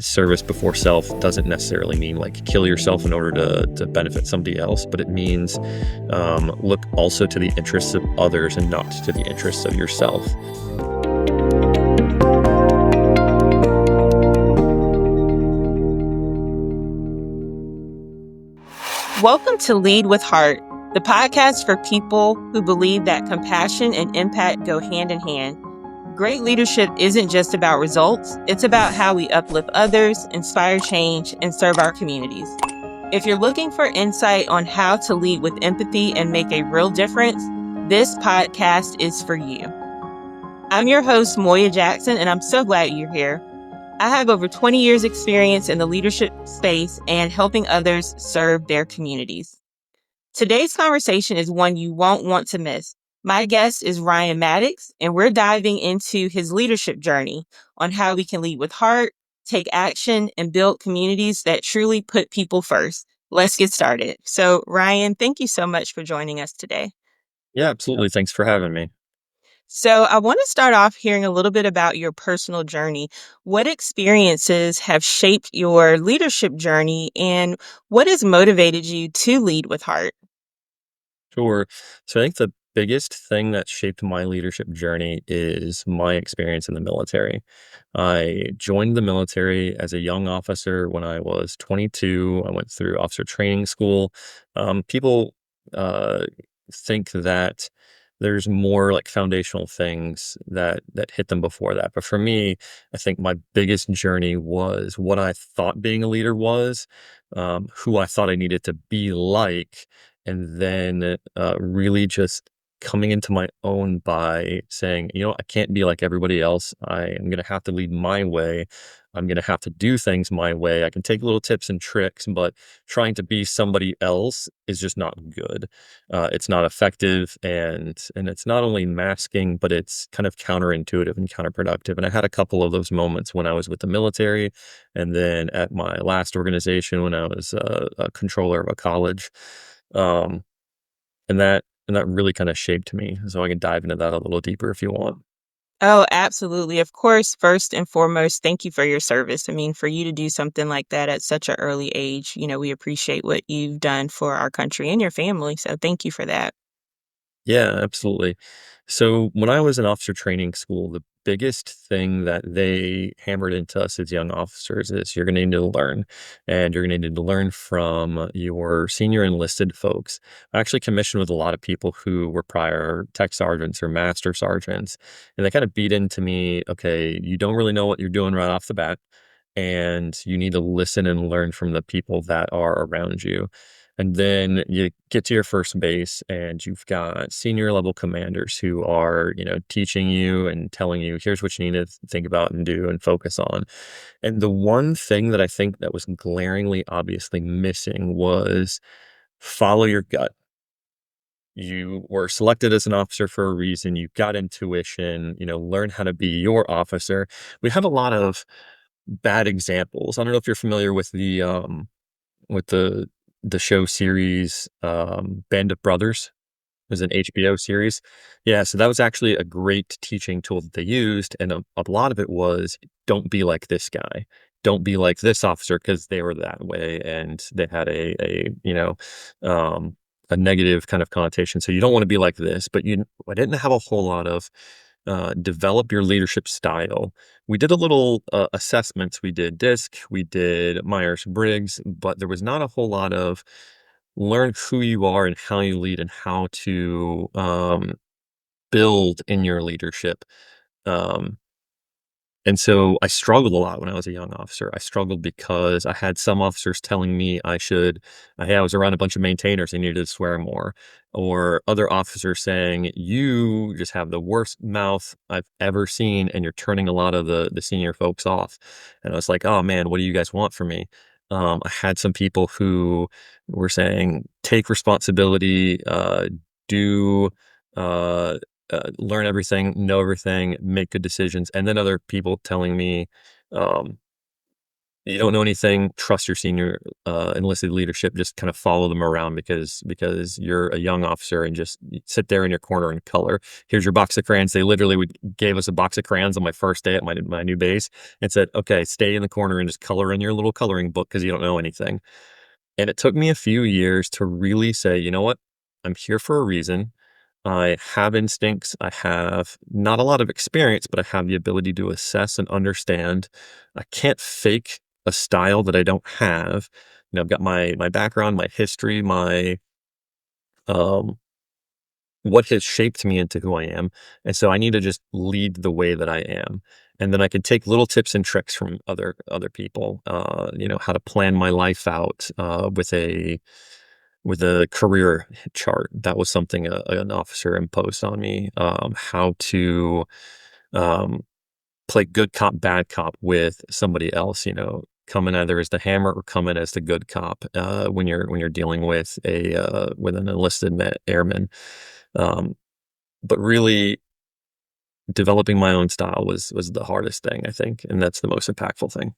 service before self doesn't necessarily mean like kill yourself in order to benefit somebody else, but it means look also to the interests of others and not to the interests of yourself. Welcome to Lead with Heart, the podcast for people who believe that compassion and impact go hand in hand. Great leadership isn't just about results, it's about how we uplift others, inspire change, and serve our communities. If you're looking for insight on how to lead with empathy and make a real difference, this podcast is for you. I'm your host, Moryah Jackson, and I'm so glad you're here. I have over 20 years experience in the leadership space and helping others serve their communities. Today's conversation is one you won't want to miss. My guest is Ryan Maddox, and we're diving into his leadership journey on how we can lead with heart, take action, and build communities that truly put people first. Let's get started. So, Ryan, thank you so much for joining us today. Yeah, absolutely. Thanks for having me. So, I want to start off hearing a little bit about your personal journey. What experiences have shaped your leadership journey, and what has motivated you to lead with heart? Sure. So I think the biggest thing that shaped my leadership journey is my experience in the military. I joined the military as a young officer when I was 22. I went through officer training school. People uh, think that there's more like foundational things that hit them before that. But for me, I think my biggest journey was what I thought being a leader was, who I thought I needed to be like, and then really just coming into my own by saying, I can't be like everybody else. I am going to have to lead my way. I'm going to have to do things my way. I can take little tips and tricks, but trying to be somebody else is just not good. It's not effective, and it's not only masking, but it's kind of counterintuitive and counterproductive. And I had a couple of those moments when I was with the military, and then at my last organization when I was a controller of a college. Um, and that really kind of shaped me. So I can dive into that a little deeper if you want. Oh, absolutely. Of course, first and foremost, thank you for your service. I mean, for you to do something like that at such an early age, we appreciate what you've done for our country and your family. So thank you for that. Yeah, absolutely. So when I was in officer training school, the biggest thing that they hammered into us as young officers is you're going to need to learn, and you're going to need to learn from your senior enlisted folks. I actually commissioned with a lot of people who were prior tech sergeants or master sergeants, and they kind of beat into me, okay, you don't really know what you're doing right off the bat, and you need to listen and learn from the people that are around you. And then you get to your first base and you've got senior level commanders who are, teaching you and telling you, here's what you need to think about and do and focus on. And the one thing that I think that was glaringly obviously missing was follow your gut. You were selected as an officer for a reason. You got intuition, learn how to be your officer. We have a lot of bad examples. I don't know if you're familiar with the show series, Band of Brothers. It was an HBO series. Yeah, so that was actually a great teaching tool that they used, and a lot of it was, "Don't be like this guy. Don't be like this officer," because they were that way, and they had um, a negative kind of connotation, so you don't wanna be like this, but I didn't have a whole lot of develop your leadership style. We did a little assessments. We did DISC, we did Myers Briggs, but there was not a whole lot of learn who you are and how you lead and how to build in your leadership. Um, and so I struggled a lot when I was a young officer. I struggled because I had some officers telling me hey, I was around a bunch of maintainers, I needed to swear more. Or other officers saying, you just have the worst mouth I've ever seen, and you're turning a lot of the senior folks off. And I was like, oh man, what do you guys want from me? I had some people who were saying, take responsibility, do, uh, learn everything, know everything, make good decisions, and then other people telling me, um, You don't know anything, trust your senior, enlisted leadership, just kind of follow them around because you're a young officer and just sit there in your corner and color. Here's your box of crayons. They literally would gave us a box of crayons on my first day at my new base and said, "Okay, stay in the corner and just color in your little coloring book because you don't know anything." And it took me a few years to really say, "You know what? I'm here for a reason. I have instincts. I have not a lot of experience, but I have the ability to assess and understand. I can't fake a style that I don't have. I've got my background, my history, my um what has shaped me into who I am. And so I need to just lead the way that I am. And then I can take little tips and tricks from other people, how to plan my life out with a career chart. That was something an officer imposed on me. How to um, play good cop, bad cop with somebody else. Come in either as the hammer or come in as the good cop when you're dealing with a with an enlisted airman. Um, but really, developing my own style was the hardest thing, I think, and that's the most impactful thing.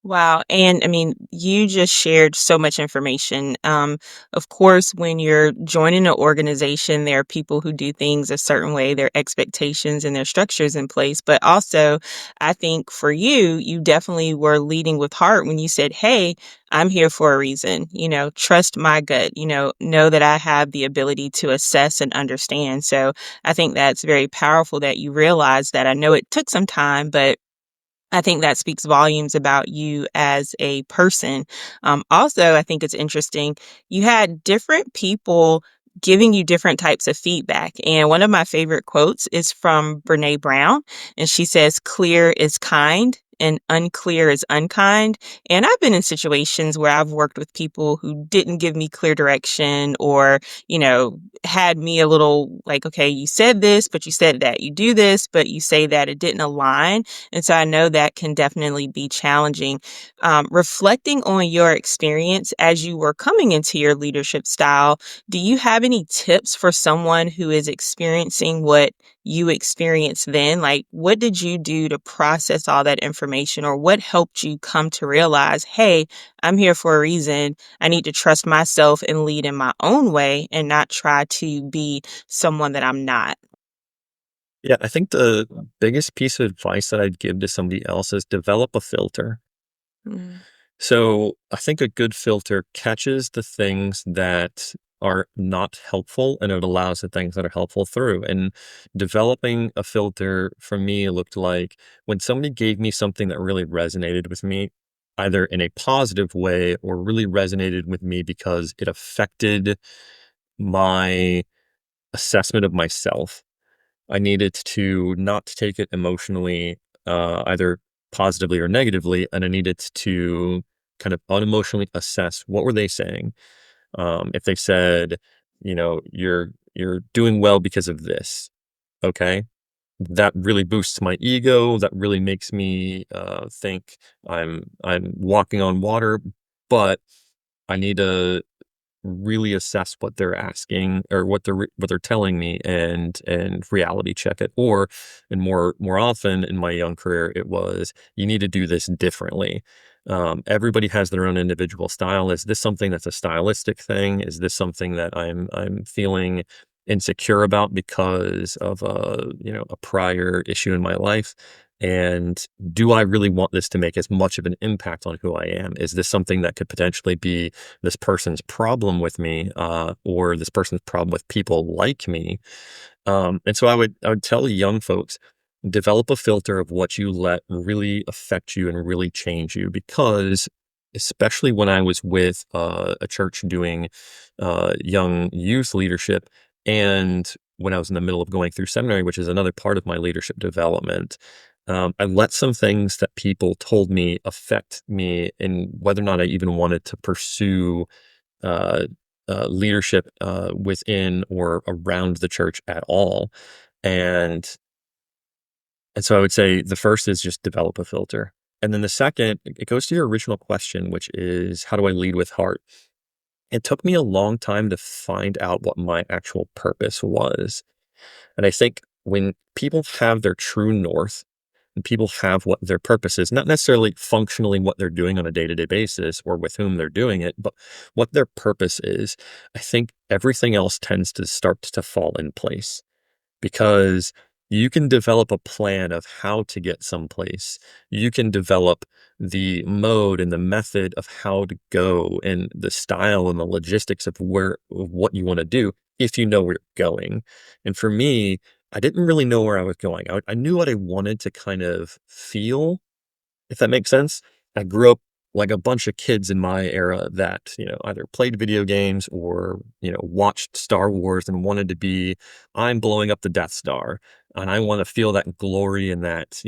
Wow. And I mean, you just shared so much information. Of course, when you're joining an organization, there are people who do things a certain way, their expectations and their structures in place. But also, I think for you, you definitely were leading with heart when you said, "Hey, I'm here for a reason. Trust my gut, know that I have the ability to assess and understand." So I think that's very powerful that you realize that. I know it took some time, but I think that speaks volumes about you as a person. Also, I think it's interesting. You had different people giving you different types of feedback. And one of my favorite quotes is from Brene Brown. And she says, "Clear is kind and unclear is unkind." And I've been in situations where I've worked with people who didn't give me clear direction or, had me a little like, okay, you said this, but you said that. You do this, but you say that it didn't align. And so I know that can definitely be challenging. Reflecting on your experience as you were coming into your leadership style, do you have any tips for someone who is experiencing what you experienced then? Like, what did you do to process all that information, or what helped you come to realize, hey, I'm here for a reason. I need to trust myself and lead in my own way and not try to be someone that I'm not? Yeah, I think the biggest piece of advice that I'd give to somebody else is develop a filter. Mm. So I think a good filter catches the things that are not helpful and it allows the things that are helpful through. And developing a filter for me looked like when somebody gave me something that really resonated with me, either in a positive way or really resonated with me because it affected my assessment of myself. I needed to not take it emotionally, either positively or negatively, and I needed to kind of unemotionally assess what were they saying. If they said, you're doing well because of this, okay, that really boosts my ego. That really makes me think I'm walking on water, but I need to really assess what they're asking or what they're telling me and reality check it. Or and more often in my young career it was you need to do this differently. Everybody has their own individual style. Is this something that's a stylistic thing? Is this something that I'm feeling insecure about because of a prior issue in my life? And do I really want this to make as much of an impact on who I am? Is this something that could potentially be this person's problem with me, or this person's problem with people like me. And so I would tell young folks, develop a filter of what you let really affect you and really change you, because especially when I was with a church doing young youth leadership, and when I was in the middle of going through seminary, which is another part of my leadership development, I let some things that people told me affect me in whether or not I even wanted to pursue uh, leadership within or around the church at all. And and so I would say the first is just develop a filter. And then the second, it goes to your original question, which is how do I lead with heart? It took me a long time to find out what my actual purpose was. And I think when people have their true north, And people have what their purpose is, not necessarily functionally what they're doing on a day-to-day basis or with whom they're doing it, but what their purpose is. I think everything else tends to start to fall in place because you can develop a plan of how to get someplace. You can develop the mode and the method of how to go and the style and the logistics of what you want to do if you know where you're going. And for me, I didn't really know where I was going. I knew what I wanted to kind of feel, if that makes sense. I grew up like a bunch of kids in my era that, either played video games or, watched Star Wars and wanted to be, I'm blowing up the Death Star. And I want to feel that glory and that,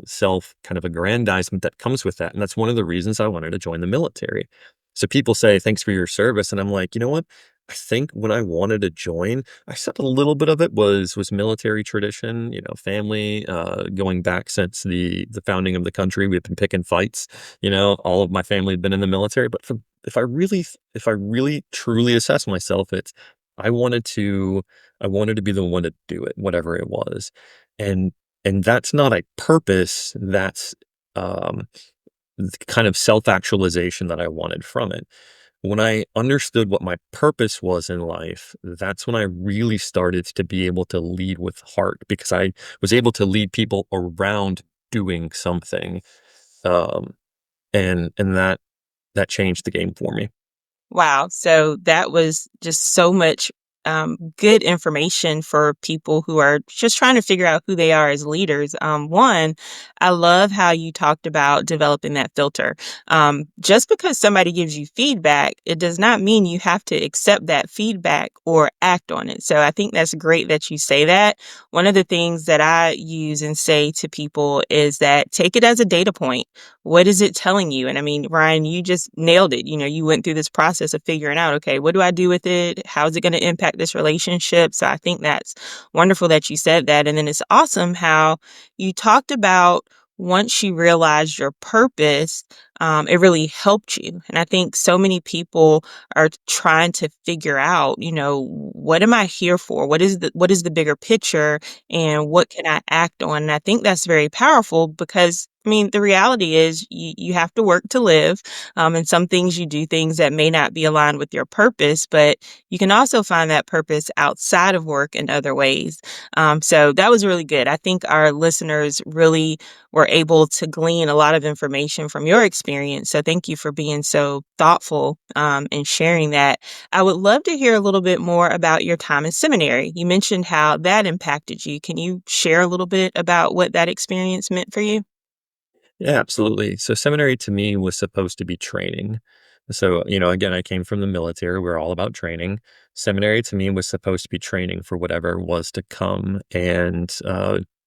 self kind of aggrandizement that comes with that. And that's one of the reasons I wanted to join the military. So people say, thanks for your service. And I'm like, you know what? I think when I wanted to join, I said a little bit of it was military tradition, family, going back since the founding of the country. We've been picking fights, all of my family had been in the military. But if I really truly assess myself, it's I wanted to I wanted to be the one to do it, whatever it was. And and that's not a purpose, that's um the kind of self-actualization that I wanted from it. When I understood what my purpose was in life, that's when I really started to be able to lead with heart because I was able to lead people around doing something. Um, and that changed the game for me. Wow. So that was just so much good information for people who are just trying to figure out who they are as leaders. One, I love how you talked about developing that filter. Just because somebody gives you feedback, it does not mean you have to accept that feedback or act on it. So I think that's great that you say that. One of the things that I use and say to people is that take it as a data point. What is it telling you? And I mean, Ryan, you just nailed it. You went through this process of figuring out, okay, what do I do with it? How is it going to impact this relationship? So I think that's wonderful that you said that. And then it's awesome how you talked about once you realized your purpose, it really helped you. And I think so many people are trying to figure out, what am I here for? What is the bigger picture and what can I act on? And I think that's very powerful because I mean, the reality is you have to work to live. And some things you do things that may not be aligned with your purpose, but you can also find that purpose outside of work in other ways. So that was really good. I think our listeners really were able to glean a lot of information from your experience. So thank you for being so thoughtful and sharing that. I would love to hear a little bit more about your time in seminary. You mentioned how that impacted you. Can you share a little bit about what that experience meant for you? Yeah, absolutely. So seminary to me was supposed to be training. So, again, I came from the military. We're all about training. Seminary to me was supposed to be training for whatever was to come. And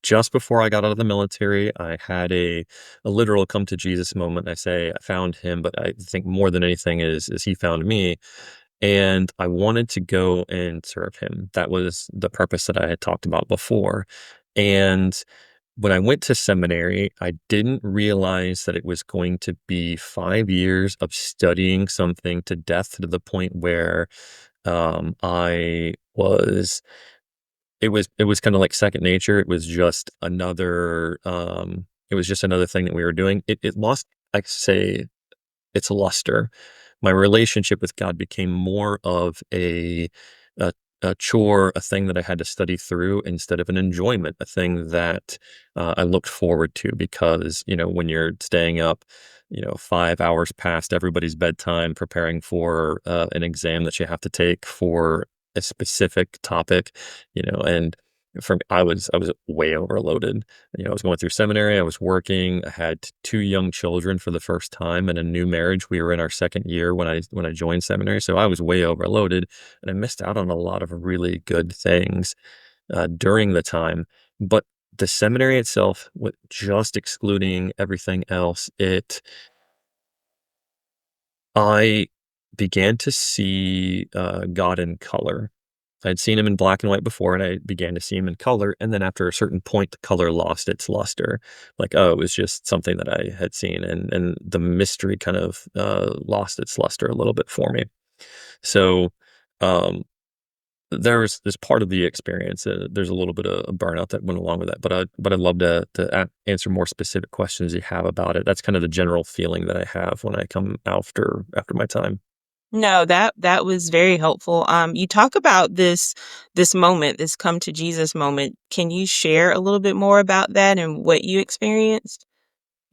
just before I got out of the military, I had a literal come to Jesus moment. I say I found him, but I think more than anything is he found me. And I wanted to go and serve him. That was the purpose that I had talked about before. And when I went to seminary, I didn't realize that it was going to be 5 years of studying something to death to the point where, I was it was kinda like second nature. It was just another thing that we were doing. It lost, I say, its luster. My relationship with God became more of a a chore, a thing that I had to study through instead of an enjoyment, a thing that, I looked forward to because, when you're staying up, 5 hours past everybody's bedtime preparing for, an exam that you have to take for a specific topic, and for me, I was way overloaded. I was going through seminary, I was working, I had 2 young children for the first time in a new marriage. We were in our 2nd year when I joined seminary, so I was way overloaded, and I missed out on a lot of really good things, during the time. But the seminary itself, with just excluding everything else, I began to see, God in color. I'd seen him in black and white before, and I began to see him in color, and then after a certain point, the color lost its luster. Like, oh, it was just something that I had seen, and the mystery kind of, lost its luster a little bit for me. So, um, there's part of the experience, there's a little bit of burnout that went along with that, but I'd love to answer more specific questions you have about it. That's kind of the general feeling that I have when I come after my time. No, that was very helpful. You talk about this moment, this come to Jesus moment. Can you share a little bit more about that and what you experienced?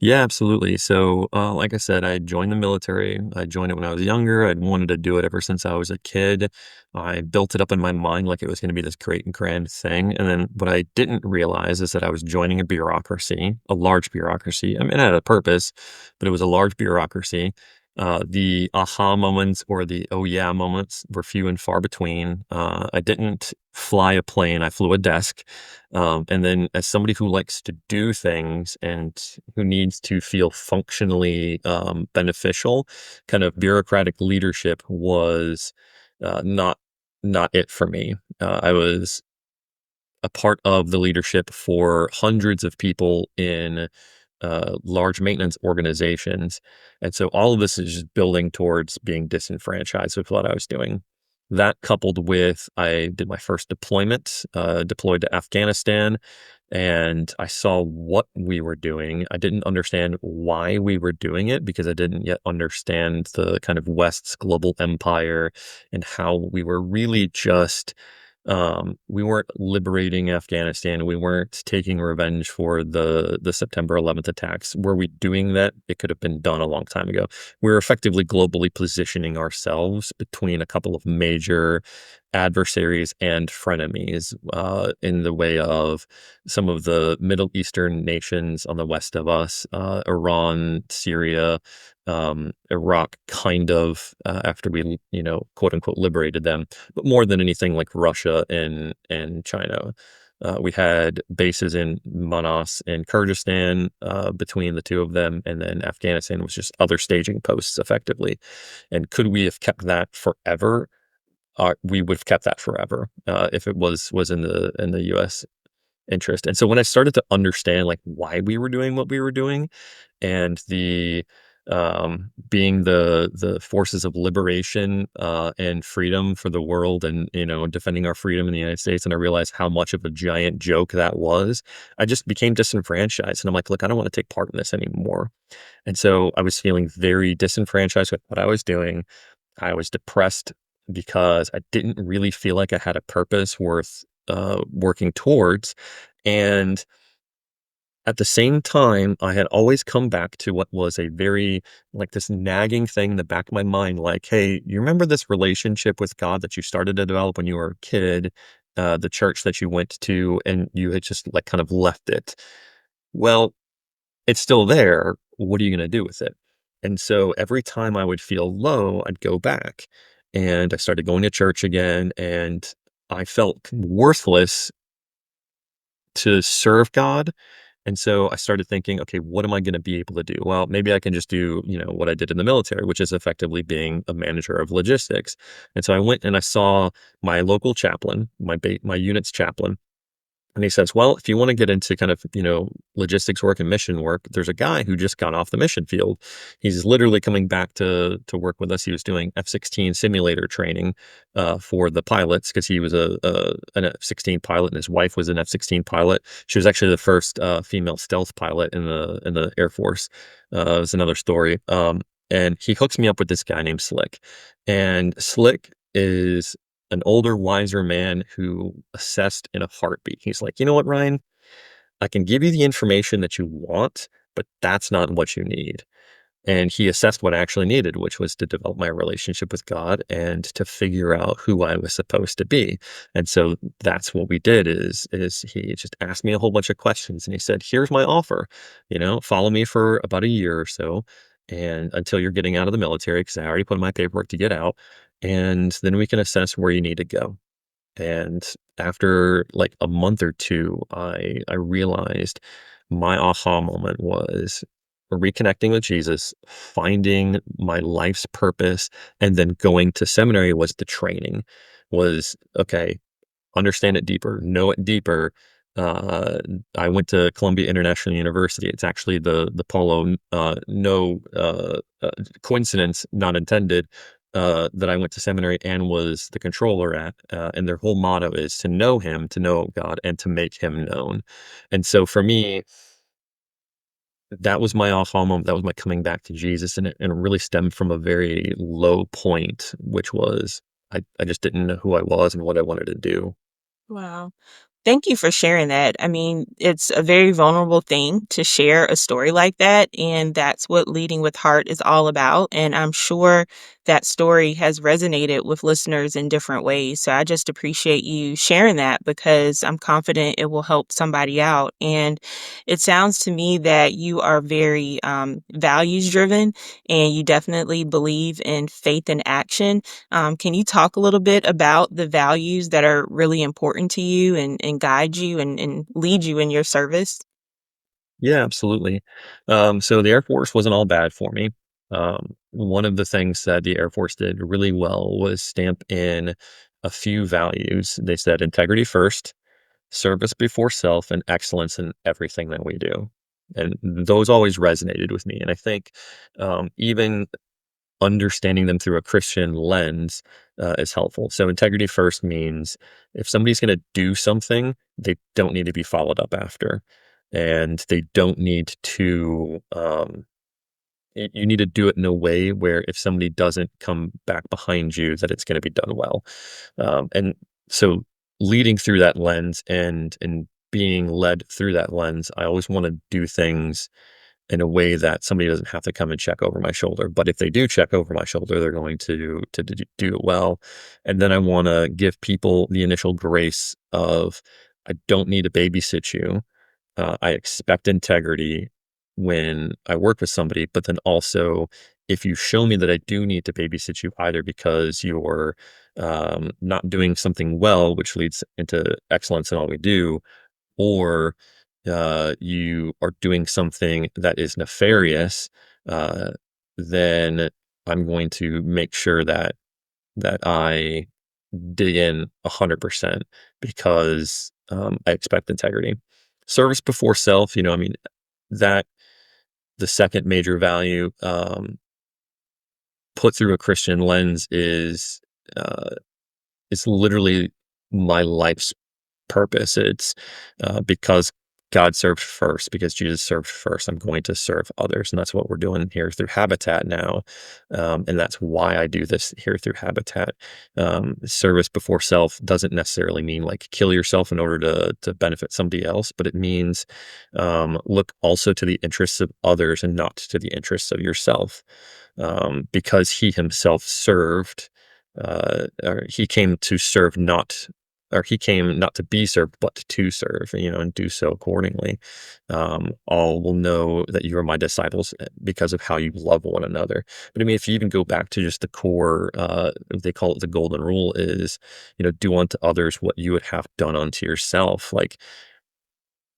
Yeah, absolutely. So, like I said, I joined the military. I joined it when I was younger. I'd wanted to do it ever since I was a kid. I built it up in my mind like it was going to be this great and grand thing. And then what I didn't realize is that I was joining a bureaucracy, a large bureaucracy. I mean, it had a purpose, but it was a large bureaucracy. The aha moments or the oh yeah moments were few and far between. I didn't fly a plane, I flew a desk. And then as somebody who likes to do things and who needs to feel functionally beneficial, kind of bureaucratic leadership was not it for me. I was a part of the leadership for hundreds of people in large maintenance organizations. And so all of this is just building towards being disenfranchised with what I was doing. That coupled with I did my first deployment, deployed to Afghanistan, and I saw what we were doing. I didn't understand why we were doing it because I didn't yet understand the kind of West's global empire and how we were really just we weren't liberating Afghanistan. We weren't taking revenge for the September 11th attacks. Were we doing that? It could have been done a long time ago. We were effectively globally positioning ourselves between a couple of major adversaries and frenemies in the way of some of the Middle Eastern nations on the west of us, Iran, Syria, Iraq, kind of after we, quote unquote, liberated them, but more than anything, like Russia and China. We had bases in Manas and Kyrgyzstan between the two of them, and then Afghanistan was just other staging posts, effectively. And could we have kept that forever? We would have kept that forever if it was in the U.S. interest. And so when I started to understand like why we were doing what we were doing, and the being the forces of liberation and freedom for the world, and defending our freedom in the United States, and I realized how much of a giant joke that was, I just became disenfranchised, and I'm like, look, I don't want to take part in this anymore. And so I was feeling very disenfranchised with what I was doing. I was depressed because I didn't really feel like I had a purpose worth working towards. And at the same time, I had always come back to what was a very, like, this nagging thing in the back of my mind, like, hey, you remember this relationship with God that you started to develop when you were a kid, the church that you went to, and you had just like kind of left it. Well, it's still there. What are you going to do with it? And so every time I would feel low, I'd go back, and I started going to church again, and I felt worthless to serve God. And so I started thinking, okay, what am I going to be able to do? Well, maybe I can just do, what I did in the military, which is effectively being a manager of logistics. And so I went and I saw my local chaplain, my unit's chaplain, and he says, well, if you want to get into kind of, logistics work and mission work, there's a guy who just got off the mission field. He's literally coming back to work with us. He was doing F-16 simulator training for the pilots because he was an F-16 pilot and his wife was an F-16 pilot. She was actually the first female stealth pilot in the Air Force. It was another story. And he hooks me up with this guy named Slick. And Slick is an older, wiser man who assessed in a heartbeat. He's like, you know what, Ryan? I can give you the information that you want, but that's not what you need. And he assessed what I actually needed, which was to develop my relationship with God and to figure out who I was supposed to be. And so that's what we did is he just asked me a whole bunch of questions, and he said, here's my offer, follow me for about a year or so, and until you're getting out of the military, because I already put in my paperwork to get out, and then we can assess where you need to go. And after like a month or two, I realized my aha moment was reconnecting with Jesus, finding my life's purpose, and then going to seminary was the training. Was okay, understand it deeper, know it deeper. Uh, I went to Columbia International University. It's actually the Polo, no coincidence, not intended. that I went to seminary and was the controller at, and their whole motto is to know him, to know God, and to make him known. And so for me, that was my aha moment. That was my coming back to Jesus, and it really stemmed from a very low point, which was I just didn't know who I was and what I wanted to do. Wow. Thank you for sharing that. I mean, it's a very vulnerable thing to share a story like that, and that's what Leading with Heart is all about. And I'm sure that story has resonated with listeners in different ways. So I just appreciate you sharing that because I'm confident it will help somebody out. And it sounds to me that you are very values driven and you definitely believe in faith and action. Can you talk a little bit about the values that are really important to you and guide you and lead you in your service? Yeah, absolutely. So the Air Force wasn't all bad for me. One of the things that the Air Force did really well was stamp in a few values. They said integrity first, service before self, and excellence in everything that we do. And those always resonated with me. And I think even understanding them through a Christian lens is helpful. So integrity first means if somebody's going to do something, they don't need to be followed up after, and they don't need to. You need to do it in a way where if somebody doesn't come back behind you, that it's going to be done well. And so leading through that lens and being led through that lens, I always want to do things in a way that somebody doesn't have to come and check over my shoulder. But if they do check over my shoulder, they're going to do it well. And then I want to give people the initial grace of I don't need to babysit you. I expect integrity when I work with somebody, but then also if you show me that I do need to babysit you, either because you're not doing something well, which leads into excellence in all we do, or you are doing something that is nefarious, uh, then I'm going to make sure that I dig in 100% because I expect integrity. Service before self, I mean, that the second major value put through a Christian lens uh, is literally my life's purpose. It's because God served first, because Jesus served first. I'm going to serve others, and that's what we're doing here through Habitat now, and that's why I do this here through Habitat. Service before self doesn't necessarily mean like kill yourself in order to benefit somebody else, but it means look also to the interests of others and not to the interests of yourself, because He Himself served. Or he came to serve, not or he came not to be served, but to serve, and do so accordingly. All will know that you are my disciples because of how you love one another. But I mean, if you even go back to just the core, they call it the golden rule is, do unto others what you would have done unto yourself. Like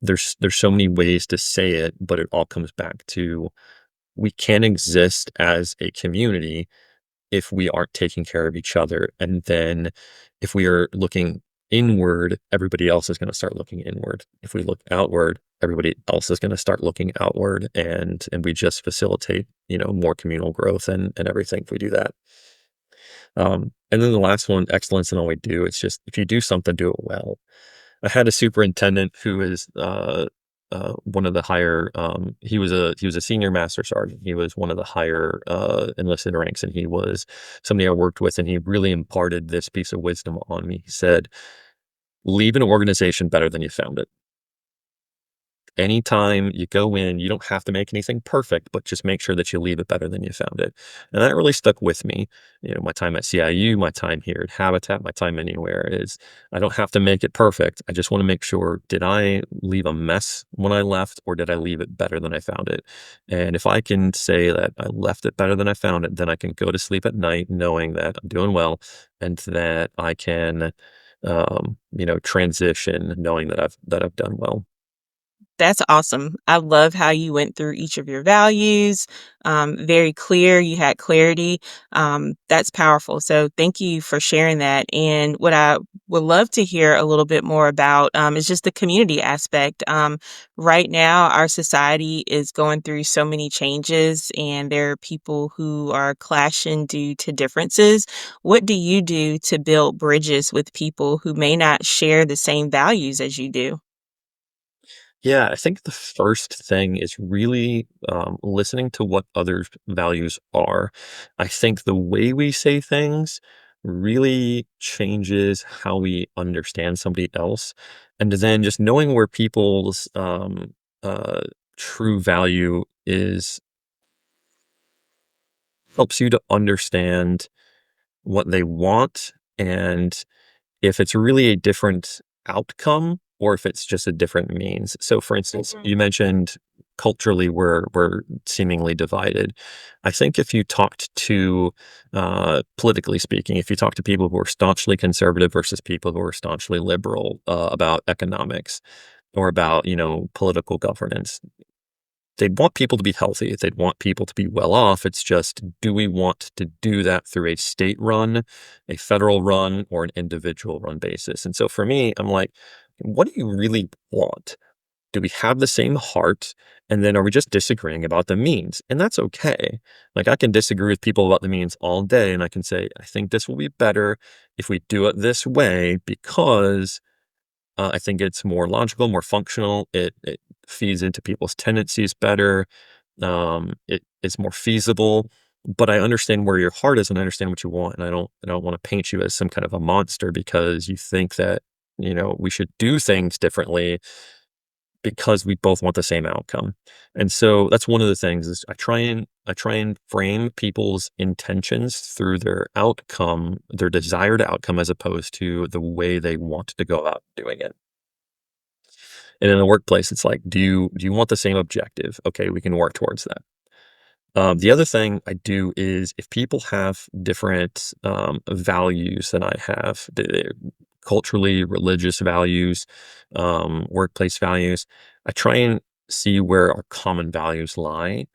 there's so many ways to say it, but it all comes back to we can exist as a community if we aren't taking care of each other. And then if we are looking inward, everybody else is going to start looking inward. If we look outward, everybody else is going to start looking outward. And we just facilitate, more communal growth and everything if we do that. And then the last one, excellence in all we do. It's just if you do something, do it well. I had a superintendent who is one of the higher. He was a senior master sergeant. He was one of the higher enlisted ranks, and he was somebody I worked with, and he really imparted this piece of wisdom on me. He said, "Leave an organization better than you found it." Anytime you go in, you don't have to make anything perfect, but just make sure that you leave it better than you found it. And that really stuck with me. My time at CIU, my time here at Habitat, my time anywhere is I don't have to make it perfect. I just want to make sure, did I leave a mess when I left, or did I leave it better than I found it? And if I can say that I left it better than I found it, then I can go to sleep at night knowing that I'm doing well and that I can, transition knowing that I've done well. That's awesome. I love how you went through each of your values. Very clear. You had clarity. That's powerful. So thank you for sharing that. And what I would love to hear a little bit more about is just the community aspect. Right now, our society is going through so many changes, and there are people who are clashing due to differences. What do you do to build bridges with people who may not share the same values as you do? Yeah, I think the first thing is really listening to what others' values are. I think the way we say things really changes how we understand somebody else. And then just knowing where people's uh, true value is helps you to understand what they want and if it's really a different outcome or if it's just a different means. So for instance, you mentioned culturally we're seemingly divided. I think if you talked to politically speaking, if you talk to people who are staunchly conservative versus people who are staunchly liberal about economics or about, political governance, they'd want people to be healthy. They'd want people to be well off. It's just, do we want to do that through a state run, a federal run, or an individual run basis? And so for me, I'm like, what do you really want? Do we have the same heart? And then are we just disagreeing about the means? And that's okay. Like I can disagree with people about the means all day and I can say, I think this will be better if we do it this way because I think it's more logical, more functional. It feeds into people's tendencies better. It's more feasible. But I understand where your heart is, and I understand what you want, and I don't want to paint you as some kind of a monster because you think that we should do things differently because we both want the same outcome. And so that's one of the things is I try and frame people's intentions through their outcome, their desired outcome, as opposed to the way they want to go about doing it. And in the workplace, it's like, do you want the same objective? Okay, we can work towards that. The other thing I do is if people have different values than I have, culturally, religious values, workplace values, I try and see where our common values lie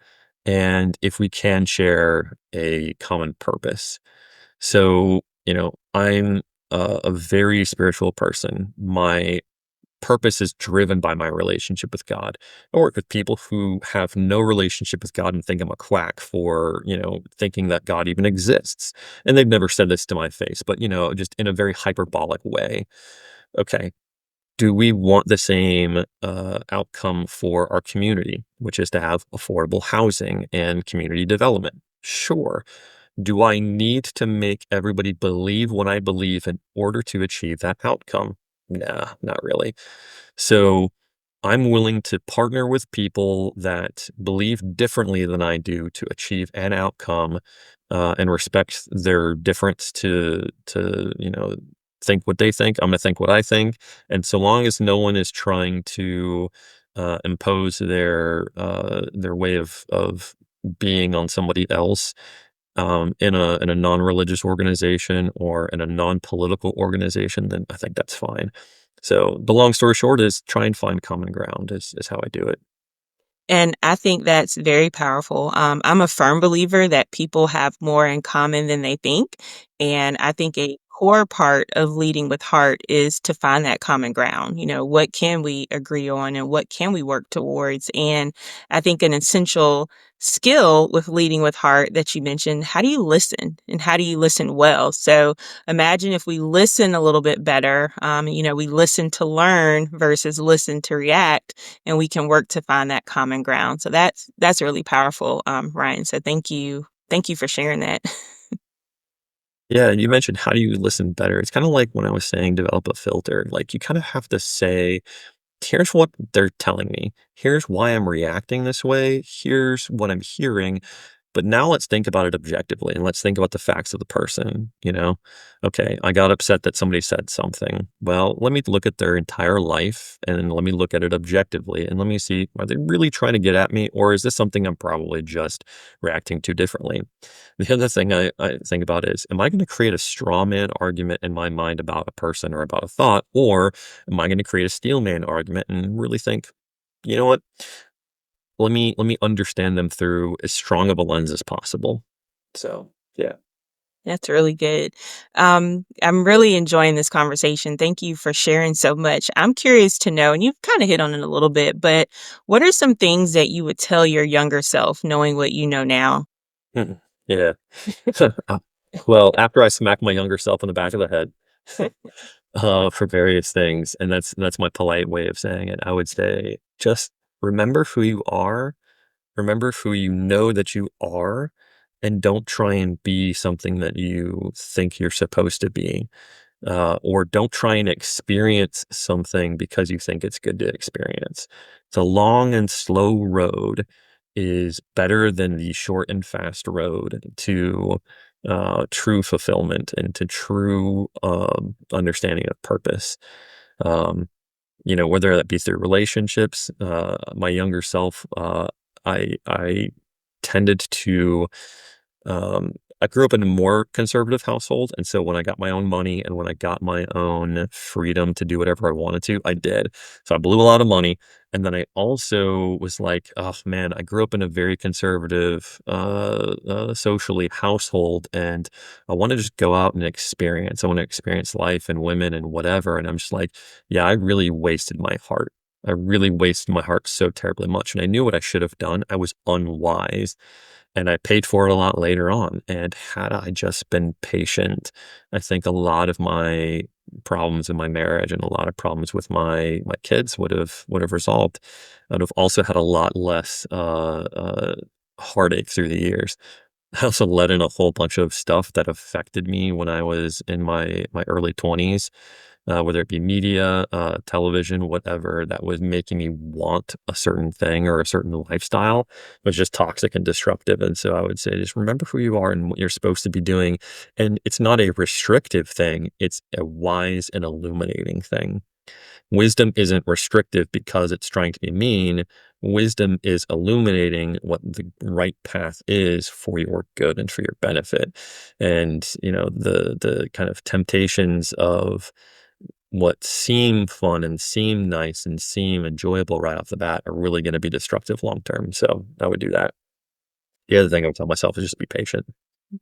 and if we can share a common purpose. So, I'm a very spiritual person. My purpose is driven by my relationship with God. I work with people who have no relationship with God and think I'm a quack for, thinking that God even exists. And they've never said this to my face, but, just in a very hyperbolic way. Okay. Do we want the same outcome for our community, which is to have affordable housing and community development? Sure. Do I need to make everybody believe what I believe in order to achieve that outcome? Nah, not really. So I'm willing to partner with people that believe differently than I do to achieve an outcome, and respect their difference to think what they think. I'm gonna think what I think, and so long as no one is trying to impose their way of being on somebody else, in a non-religious organization or in a non-political organization, then I think that's fine. So the long story short is try and find common ground is how I do it. And I think that's very powerful. I'm a firm believer that people have more in common than they think. And I think a core part of leading with heart is to find that common ground. What can we agree on and what can we work towards? And I think an essential skill with leading with heart that you mentioned, how do you listen and how do you listen well? So imagine if we listen a little bit better, we listen to learn versus listen to react, and we can work to find that common ground. So that's really powerful, Ryan. So thank you for sharing that. Yeah, you mentioned how do you listen better? It's kind of like when I was saying develop a filter. Like you kind of have to say, here's what they're telling me. Here's why I'm reacting this way. Here's what I'm hearing. But now let's think about it objectively and let's think about the facts of the person. Okay, I got upset that somebody said something. Well, let me look at their entire life and let me look at it objectively and let me see, are they really trying to get at me or is this something I'm probably just reacting to differently? The other thing I think about is, am I going to create a straw man argument in my mind about a person or about a thought, or am I going to create a steel man argument and really think, you know what? Let me understand them through as strong of a lens as possible. So, yeah. That's really good. I'm really enjoying this conversation. Thank you for sharing so much. I'm curious to know, and you've kind of hit on it a little bit, but what are some things that you would tell your younger self knowing what you know now? Mhm. Yeah. Uh, well, after I smack my younger self in the back of the head, for various things, and that's my polite way of saying it, I would say, just remember who you are, remember who you know that you are, and don't try and be something that you think you're supposed to be. Or don't try and experience something because you think it's good to experience. The long and slow road is better than the short and fast road to true fulfillment and to true understanding of purpose. Um, whether that be through relationships, my younger self, I tended to um, I grew up in a more conservative household, and so when I got my own money and when I got my own freedom to do whatever I wanted to, I did. So I blew a lot of money, and then I also was like, "Oh man, I grew up in a very conservative, socially household, and I want to just go out and experience. I want to experience life and women and whatever." And I'm just like, "Yeah, I really wasted my heart. I really wasted my heart so terribly much, and I knew what I should have done. I was unwise." And I paid for it a lot later on, and had I just been patient, I think a lot of my problems in my marriage and a lot of problems with my kids would have resolved. I'd have also had a lot less, heartache through the years. I also let in a whole bunch of stuff that affected me when I was in my early 20s, whether it be media, television, whatever, that was making me want a certain thing or a certain lifestyle was just toxic and disruptive. And so I would say, just remember who you are and what you're supposed to be doing. And it's not a restrictive thing, it's a wise and illuminating thing. Wisdom isn't restrictive because it's trying to be mean. Wisdom is illuminating what the right path is for your good and for your benefit. And, the kind of temptations of what seem fun and seem nice and seem enjoyable right off the bat are really going to be destructive long term. So I would do that. The other thing I would tell myself is just be patient.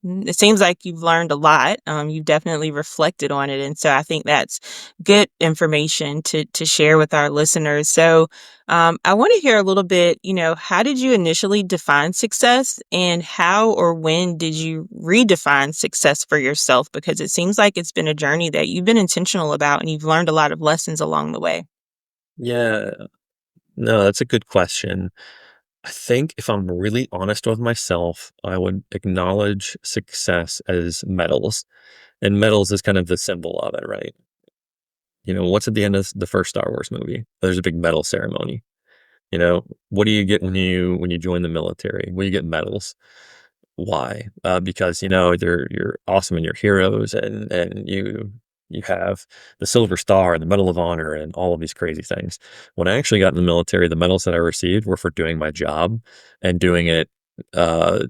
Mhm. It seems like you've learned a lot. You've definitely reflected on it, and so I think that's good information to share with our listeners. So, I want to hear a little bit. How did you initially define success, and how or when did you redefine success for yourself? Because it seems like it's been a journey that you've been intentional about, and you've learned a lot of lessons along the way. Yeah, no, that's a good question. I think if I'm really honest with myself, I would acknowledge success as medals. And medals is kind of the symbol of it, right? What's at the end of the first Star Wars movie? There's a big medal ceremony. What do you get when you join the military? Well, you get medals. Why? Because you're awesome and you're heroes, and you have the Silver Star and the Medal of Honor and all of these crazy things. When I actually got in the military, the medals that I received were for doing my job and doing it. Uh,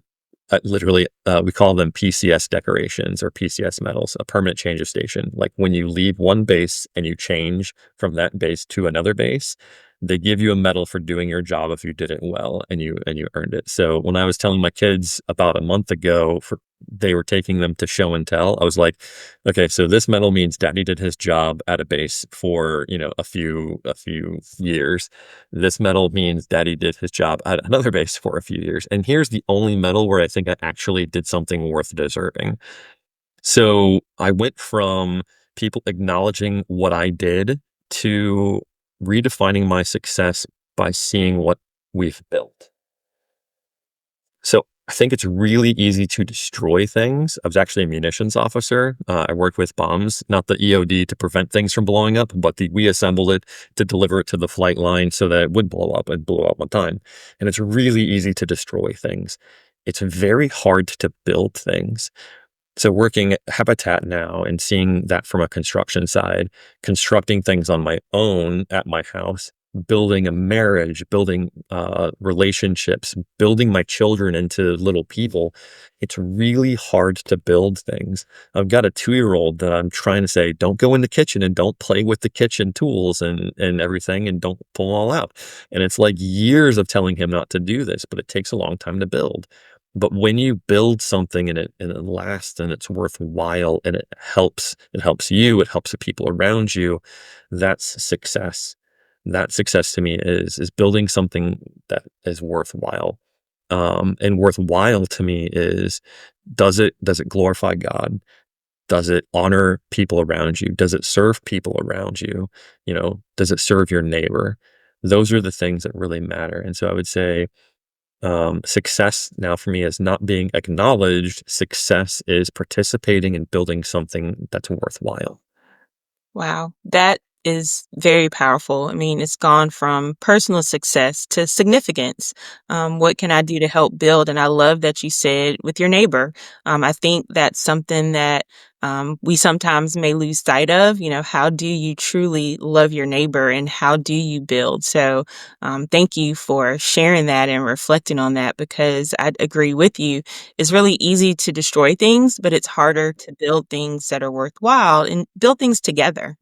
literally, we call them PCS decorations or PCS medals, a permanent change of station. Like when you leave one base and you change from that base to another base, they give you a medal for doing your job if you did it well and you earned it. So when I was telling my kids about a month ago, they were taking them to show and tell, I was like, okay, so this medal means daddy did his job at a base for, a few years. This medal means daddy did his job at another base for a few years. And here's the only medal where I think I actually did something worth deserving. So I went from people acknowledging what I did to redefining my success by seeing what we've built. So I think it's really easy to destroy things. I was actually a munitions officer. I worked with bombs, not the EOD to prevent things from blowing up, but we assembled it to deliver it to the flight line so that it would blow up and blow up on time. And it's really easy to destroy things. It's very hard to build things. So working at Habitat now and seeing that from a construction side, constructing things on my own at my house, building a marriage, building relationships, building my children into little people, it's really hard to build things. I've got a 2-year-old that I'm trying to say, don't go in the kitchen and don't play with the kitchen tools and everything and don't pull them all out. And it's like years of telling him not to do this, but it takes a long time to build. But when you build something and it lasts and it's worthwhile and it helps you, it helps the people around you, that's success. That success to me is building something that is worthwhile. And worthwhile to me is, does it glorify God? Does it honor people around you? Does it serve people around you? Does it serve your neighbor? Those are the things that really matter. And so I would say, success now for me is not being acknowledged. Success is participating in building something that's worthwhile. Wow, that is very powerful. I mean, it's gone from personal success to significance. What can I do to help build? And I love that you said with your neighbor. I think that's something that we sometimes may lose sight of. How do you truly love your neighbor and how do you build? So, thank you for sharing that and reflecting on that because I agree with you. It's really easy to destroy things, but it's harder to build things that are worthwhile and build things together.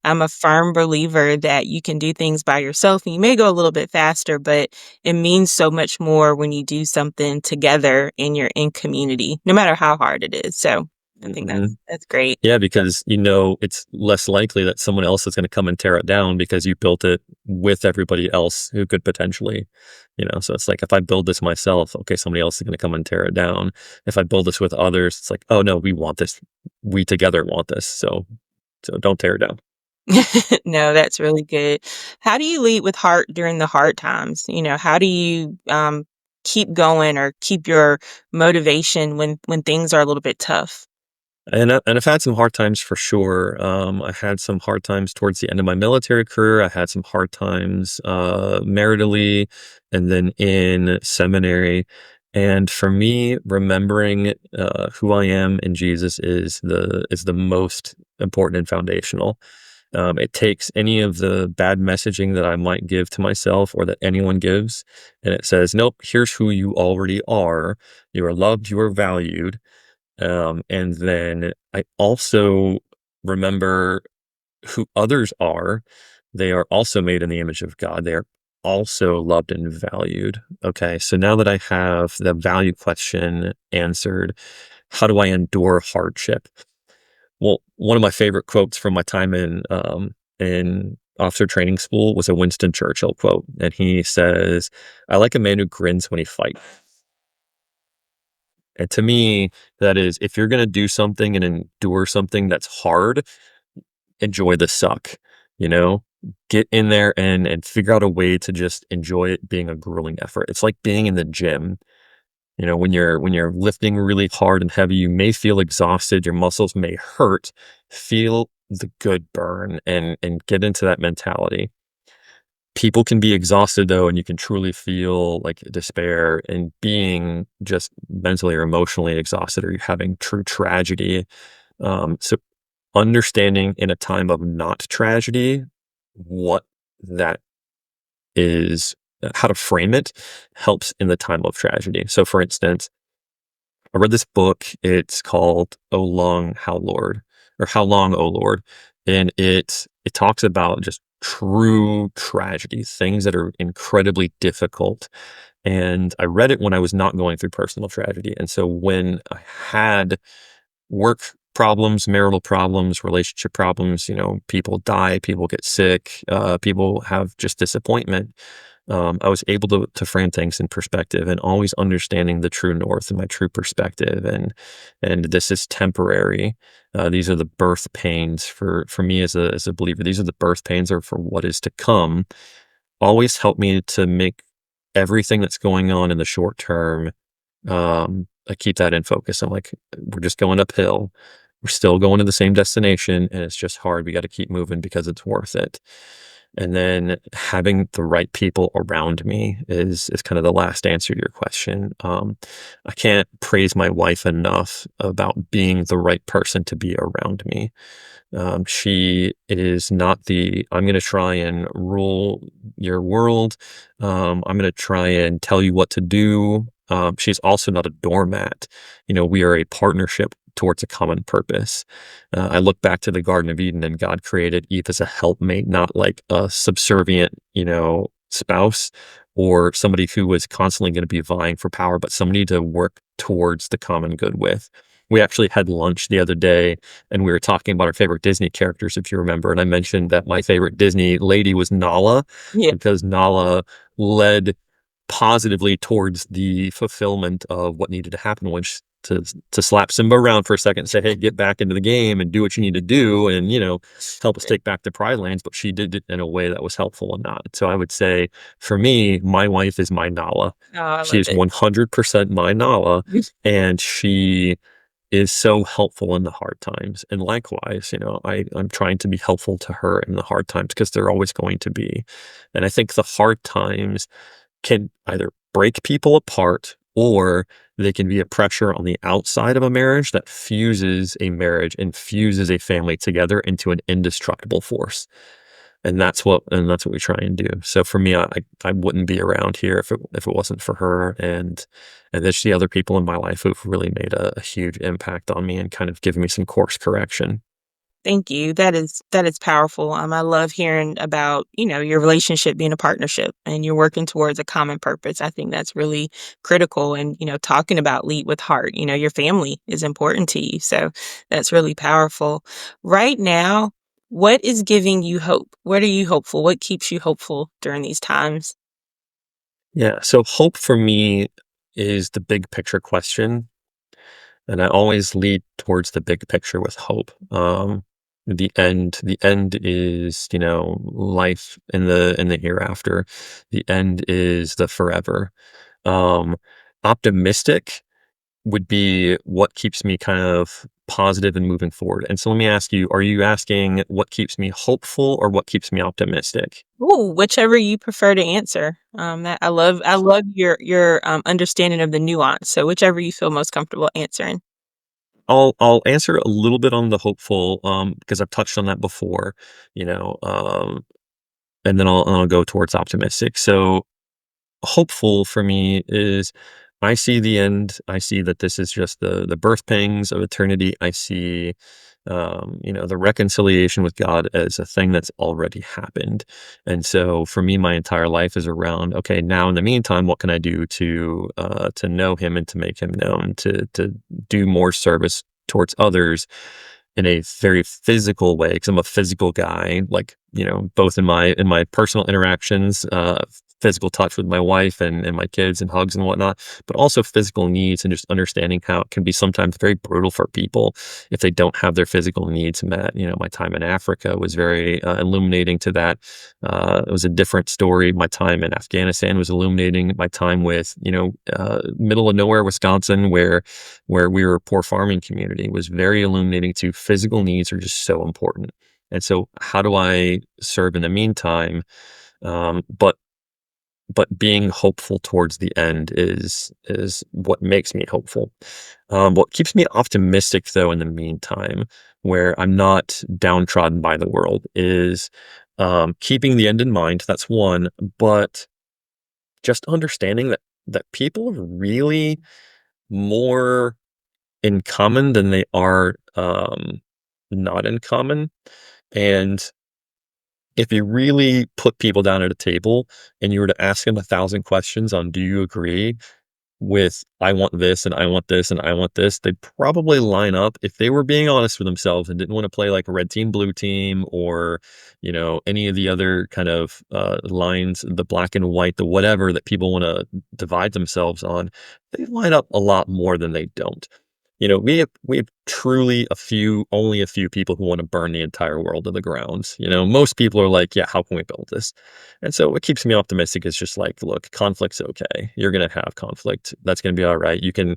I'm a firm believer that you can do things by yourself and you may go a little bit faster, but it means so much more when you do something together and you're in community, no matter how hard it is. So I think Hmm. that's great. Yeah, because it's less likely that someone else is going to come and tear it down because you built it with everybody else who could potentially. So it's like, if I build this myself, okay, somebody else is going to come and tear it down. If I build this with others, it's like, oh no, we want this. We together want this. So don't tear it down. No, that's really good. How do you lead with heart during the hard times? How do you keep going or keep your motivation when things are a little bit tough? And I've had some hard times for sure. I had some hard times towards the end of my military career. I had some hard times maritally, and then in seminary. And for me, remembering who I am in Jesus is the most important and foundational. It takes any of the bad messaging that I might give to myself or that anyone gives, and it says, "Nope, here's who you already are. You are loved. You are valued." And then I also remember who others are. They are also made in the image of God. They are also loved and valued. Okay, so now that I have the value question answered, how do I endure hardship? Well, one of my favorite quotes from my time in officer training school was a Winston Churchill quote, and he says, "I like a man who grins when he fights." And to me, that is, if you're going to do something and endure something that's hard, enjoy the suck, you know? Get in there and figure out a way to just enjoy it being a grueling effort. It's like being in the gym. When you're lifting really hard and heavy, you may feel exhausted, your muscles may hurt. Feel the good burn and get into that mentality. People can be exhausted though, and you can truly feel like despair and being just mentally or emotionally exhausted, or you're having true tragedy. So understanding in a time of not tragedy what that is, how to frame it, helps in the time of tragedy. So for instance, I read this book. It's called "Oh Long, How Lord," or "How Long, O Lord," and it talks about just true tragedy, things that are incredibly difficult. And I read it when I was not going through personal tragedy, and so when I had work problems, marital problems, relationship problems, people die, people get sick, people have just disappointment. I was able to frame things in perspective and always understanding the true north and my true perspective, and this is temporary. These are the birth pains for me as a believer. These are the birth pains are for what is to come. Always help me to make everything that's going on in the short term. I keep that in focus. I'm like, we're just going uphill. We're still going to the same destination, and it's just hard. We got to keep moving because it's worth it. And then having the right people around me is kind of the last answer to your question. I can't praise my wife enough about being the right person to be around me. She is not I'm going to try and rule your world. I'm going to try and tell you what to do. She's also not a doormat. We are a partnership towards a common purpose. I look back to the Garden of Eden, and God created Eve as a helpmate, not like a subservient, spouse or somebody who was constantly going to be vying for power, but somebody to work towards the common good with. We actually had lunch the other day and we were talking about our favorite Disney characters, if you remember. And I mentioned that my favorite Disney lady was Nala Yeah. because Nala led positively towards the fulfillment of what needed to happen, which to slap Simba around for a second and say, "Hey, get back into the game and do what you need to do, and help us take back the Pride Lands." But she did it in a way that was helpful and not. So I would say, for me, my wife is my Nala. Oh, I She love is it. 100% my Nala, and she is so helpful in the hard times. And likewise, I'm trying to be helpful to her in the hard times because they're always going to be. And I think the hard times can either break people apart or they can be a pressure on the outside of a marriage that fuses a marriage and fuses a family together into an indestructible force. And that's what we try and do. So for me, I wouldn't be around here if it wasn't for her and there's the other people in my life who've really made a huge impact on me and kind of given me some course correction. Thank you. That is powerful. I love hearing about, your relationship being a partnership and you're working towards a common purpose. I think that's really critical. And, talking about lead with heart, your family is important to you. So that's really powerful. Right now, what is giving you hope? What are you hopeful? What keeps you hopeful during these times? Yeah. So hope for me is the big picture question. And I always lead towards the big picture with hope. The end is, life in the hereafter. The end is the forever. Um, Optimistic would be what keeps me kind of positive and moving forward. And so let me ask you, are you asking what keeps me hopeful or what keeps me optimistic? Ooh, whichever you prefer to answer. That I love your understanding of the nuance. So whichever you feel most comfortable answering. I'll answer a little bit on the hopeful, because I've touched on that before, you know, and then I'll go towards optimistic. So hopeful for me is I see the end. I see that this is just the birth pangs of eternity. I see, the reconciliation with God as a thing that's already happened. And so for me, my entire life is around, okay, now in the meantime, what can I do to know him and to make him known, to do more service towards others in a very physical way because I'm a physical guy, like, both in my personal interactions, physical touch with my wife and my kids and hugs and whatnot, but also physical needs and just understanding how it can be sometimes very brutal for people if they don't have their physical needs met. My time in Africa was very illuminating to that. It was a different story. My time in Afghanistan was illuminating. My time with, middle of nowhere, Wisconsin, where we were a poor farming community was very illuminating to physical needs are just so important. And so how do I serve in the meantime? But being hopeful towards the end is what makes me hopeful. What keeps me optimistic though in the meantime, where I'm not downtrodden by the world, is keeping the end in mind. That's one, but just understanding that people are really more in common than they are not in common. And if you really put people down at a table and you were to ask them 1,000 questions on do you agree with I want this and I want this and I want this, they'd probably line up if they were being honest with themselves and didn't want to play like red team, blue team, or any of the other kind of lines, the black and white, the whatever that people want to divide themselves on. They line up a lot more than they don't. We have truly only a few people who want to burn the entire world to the ground. Most people are like, yeah, how can we build this? And so what keeps me optimistic is just like, look, conflict's okay. You're going to have conflict. That's going to be all right. You can,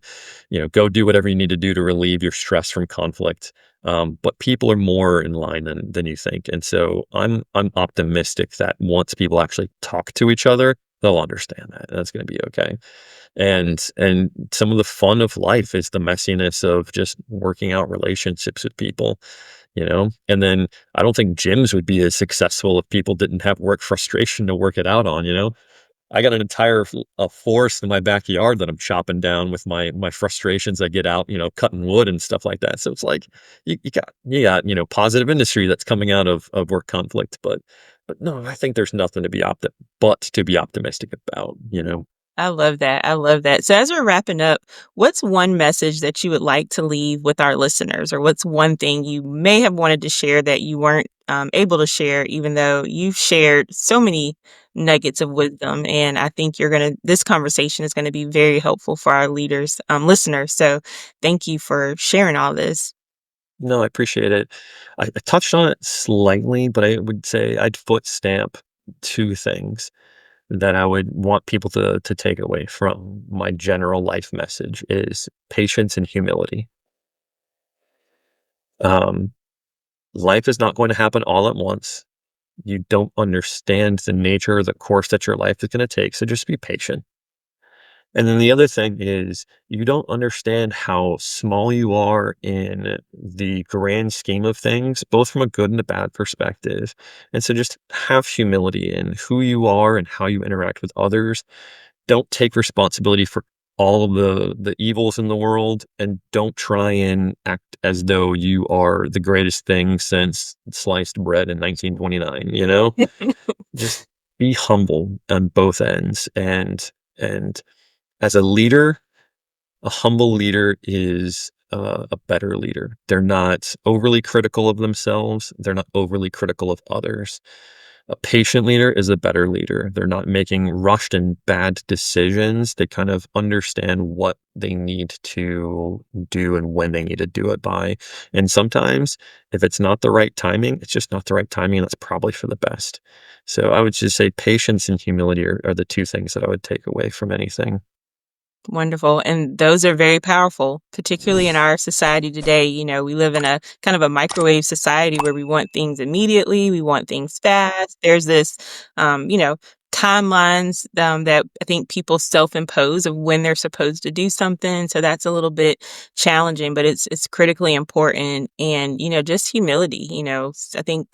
go do whatever you need to do to relieve your stress from conflict. But people are more in line than you think. And so I'm optimistic that once people actually talk to each other, they'll understand that. And that's going to be okay. And some of the fun of life is the messiness of just working out relationships with people. And then I don't think gyms would be as successful if people didn't have work frustration to work it out on. I got an entire forest in my backyard that I'm chopping down with my frustrations I get out, cutting wood and stuff like that. So it's like you got positive industry that's coming out of work conflict, but But no, I think there's nothing to be but to be optimistic about, you know? I love that. I love that. So, as we're wrapping up, what's one message that you would like to leave with our listeners, or what's one thing you may have wanted to share that you weren't able to share, even though you've shared so many nuggets of wisdom? And I think this conversation is going to be very helpful for our listeners. So, thank you for sharing all this. No, I appreciate it. I touched on it slightly, but I would say I'd foot stamp 2 things that I would want people to take away from my general life message is patience and humility. Um, Life is not going to happen all at once. You don't understand the nature or the course that your life is gonna take, so just be patient. And then the other thing is you don't understand how small you are in the grand scheme of things, both from a good and a bad perspective. And so just have humility in who you are and how you interact with others. Don't take responsibility for all of the evils in the world, and don't try and act as though you are the greatest thing since sliced bread in 1929, you know? Just be humble on both ends, and as a leader, a humble leader is a better leader. They're not overly critical of themselves. They're not overly critical of others. A patient leader is a better leader. They're not making rushed and bad decisions. They kind of understand what they need to do and when they need to do it by. And sometimes, if it's not the right timing, it's just not the right timing. And that's probably for the best. So I would just say patience and humility are the 2 things that I would take away from anything. Wonderful. And those are very powerful, particularly in our society today. We live in a kind of a microwave society where we want things immediately, we want things fast. There's this, timelines that I think people self-impose of when they're supposed to do something. So that's a little bit challenging, but it's critically important. And just humility. I think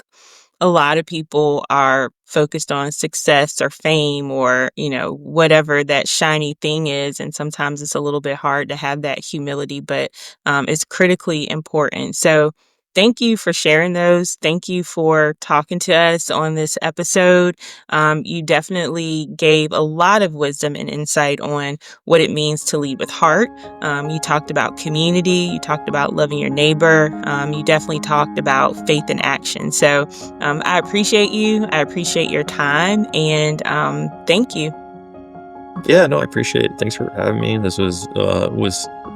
a lot of people are focused on success or fame or, whatever that shiny thing is. And sometimes it's a little bit hard to have that humility, but it's critically important. So thank you for sharing those. Thank you for talking to us on this episode. You definitely gave a lot of wisdom and insight on what it means to lead with heart. You talked about community, you talked about loving your neighbor, you definitely talked about faith in action. So I appreciate you. I appreciate your time, and thank you. Yeah, no, I appreciate it. Thanks for having me. This was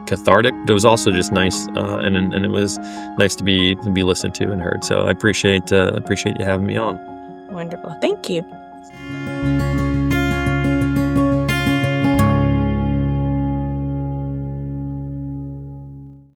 cathartic, but it was also just nice, and it was nice to be listened to and heard. So I appreciate you having me on. Wonderful. Thank you.